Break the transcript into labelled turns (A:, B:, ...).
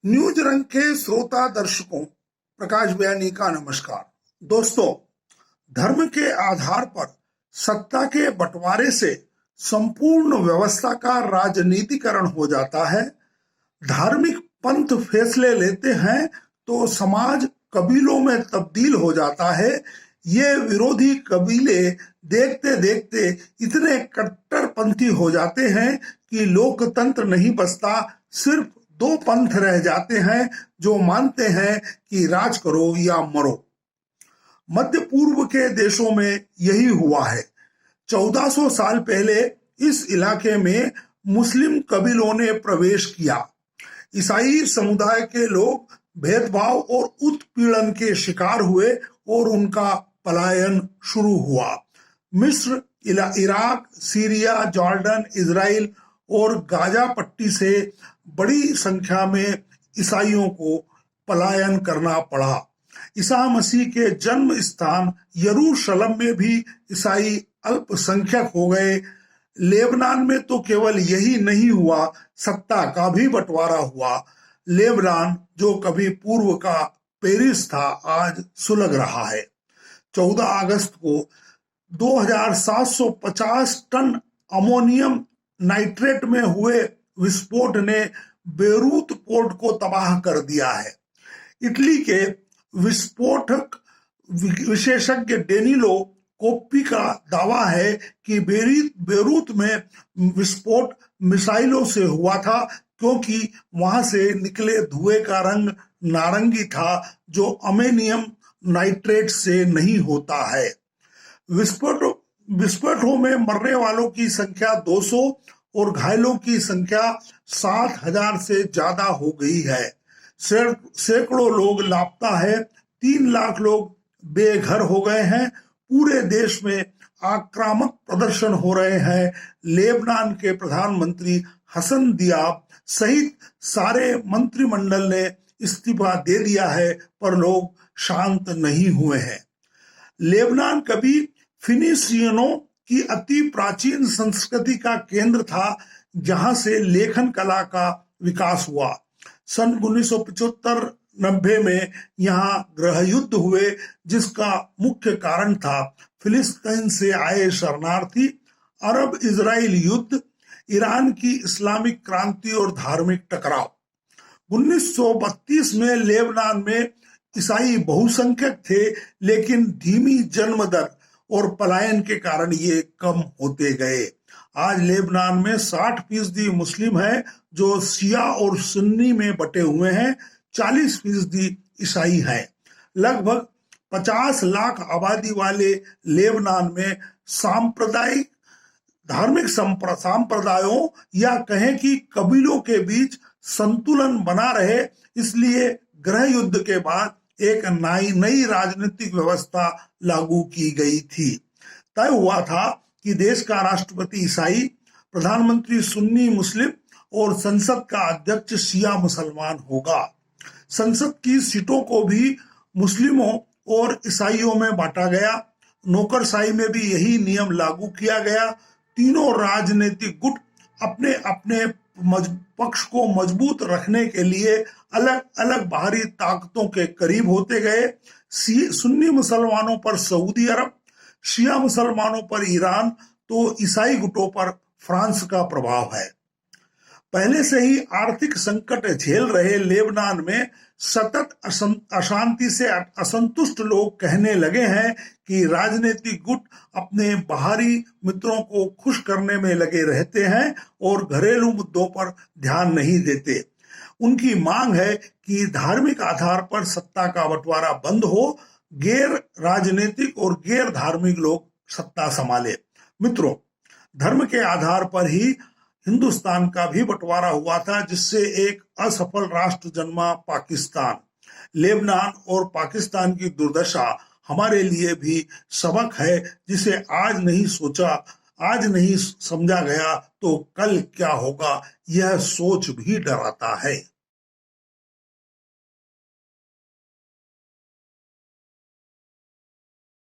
A: News रंग के श्रोता दर्शकों, प्रकाश बयानी का नमस्कार। दोस्तों, धर्म के आधार पर सत्ता के बंटवारे से संपूर्ण व्यवस्था का राजनीतिकरण हो जाता है। धार्मिक पंथ फैसले लेते हैं तो समाज कबीलों में तब्दील हो जाता है। ये विरोधी कबीले देखते देखते इतने कट्टरपंथी हो जाते हैं कि लोकतंत्र नहीं बचता, सिर्फ दो पंथ रह जाते हैं जो मानते हैं कि राज करो या मरो। मध्य पूर्व के देशों में यही हुआ है। 1400 साल पहले इस इलाके में मुस्लिम कबीलों ने प्रवेश किया। ईसाई समुदाय के लोग भेदभाव और उत्पीड़न के शिकार हुए और उनका पलायन शुरू हुआ। मिस्र, इराक, सीरिया, जॉर्डन, इजराइल और गाजा पट्टी से बड़ी संख्या में ईसाइयों को पलायन करना पड़ा। ईसा मसीह के जन्म स्थान यरूशलेम में भी ईसाई अल्पसंख्यक हो गए। लेबनान में तो केवल यही नहीं हुआ, सत्ता का भी बंटवारा हुआ। लेबनान, जो कभी पूर्व का पेरिस था, आज सुलग रहा है। 14 अगस्त को 2750 टन अमोनियम नाइट्रेट में हुए विस्फोट ने बेरूत पोर्ट को तबाह कर दिया है। इटली के विस्फोटक विशेषज्ञ डेनिलो कोप्पी का दावा है कि बेरूत में विस्फोट मिसाइलों से हुआ था, क्योंकि वहां से निकले धुएं का रंग नारंगी था, जो अमोनियम नाइट्रेट से नहीं होता है। विस्फोटों में मरने वालों की संख्या 200 और घायलों की संख्या 7000 से ज्यादा हो गई है। सैकड़ों लोग लापता है। 3 लाख लोग बेघर हो गए हैं। पूरे देश में आक्रामक प्रदर्शन हो रहे हैं। लेबनान के प्रधानमंत्री हसन दियाब सहित सारे मंत्रिमंडल ने इस्तीफा दे दिया है, पर लोग शांत नहीं हुए हैं। लेबनान कभी फिनिशियनों की अति प्राचीन संस्कृति का केंद्र था, जहां से लेखन कला का विकास हुआ। सन 1975-90 में यहाँ गृह युद्ध हुए, जिसका मुख्य कारण था फिलिस्तीन से आए शरणार्थी, अरब इजराइल युद्ध, ईरान की इस्लामिक क्रांति और धार्मिक टकराव। 1932 में लेबनान में ईसाई बहुसंख्यक थे, लेकिन धीमी जन्म दर और पलायन के कारण ये कम होते गए। आज लेबनान में 60% मुस्लिम है, जो शिया और सुन्नी में बटे हुए हैं। 40% ईसाई हैं। लगभग 50 लाख आबादी वाले लेबनान में सांप्रदायिक धार्मिक संप्रदायों या कहें कि कबीलों के बीच संतुलन बना रहे, इसलिए गृह युद्ध के बाद एक नई राजनीतिक व्यवस्था लागू की गई थी। तय हुआ था कि देश का राष्ट्रपति ईसाई, प्रधानमंत्री सुन्नी मुस्लिम और संसद का अध्यक्ष शिया मुसलमान होगा। संसद की सीटों को भी मुस्लिमों और ईसाइयों में बांटा गया। नौकरशाही में भी यही नियम लागू किया गया। तीनों राजनीतिक गुट अपने अपने पक्ष को मजबूत रखने के लिए अलग अलग बाहरी ताकतों के करीब होते गए। सुन्नी मुसलमानों पर सऊदी अरब, शिया मुसलमानों पर ईरान, तो ईसाई गुटों पर फ्रांस का प्रभाव है। पहले से ही आर्थिक संकट झेल रहे लेबनान में सतत अशांति से असंतुष्ट लोग कहने लगे हैं कि राजनीतिक गुट अपने बाहरी मित्रों को खुश करने में लगे रहते हैं और घरेलू मुद्दों पर ध्यान नहीं देते। उनकी मांग है कि धार्मिक आधार पर सत्ता का बंटवारा बंद हो, गैर राजनीतिक और गैर धार्मिक लोग सत्ता संभाले। मित्रों, धर्म के आधार पर ही हिंदुस्तान का भी बंटवारा हुआ था, जिससे एक असफल राष्ट्र जन्मा पाकिस्तान। लेबनान और पाकिस्तान की दुर्दशा हमारे लिए भी सबक है, जिसे आज नहीं समझा गया तो कल क्या होगा, यह सोच भी डराता है।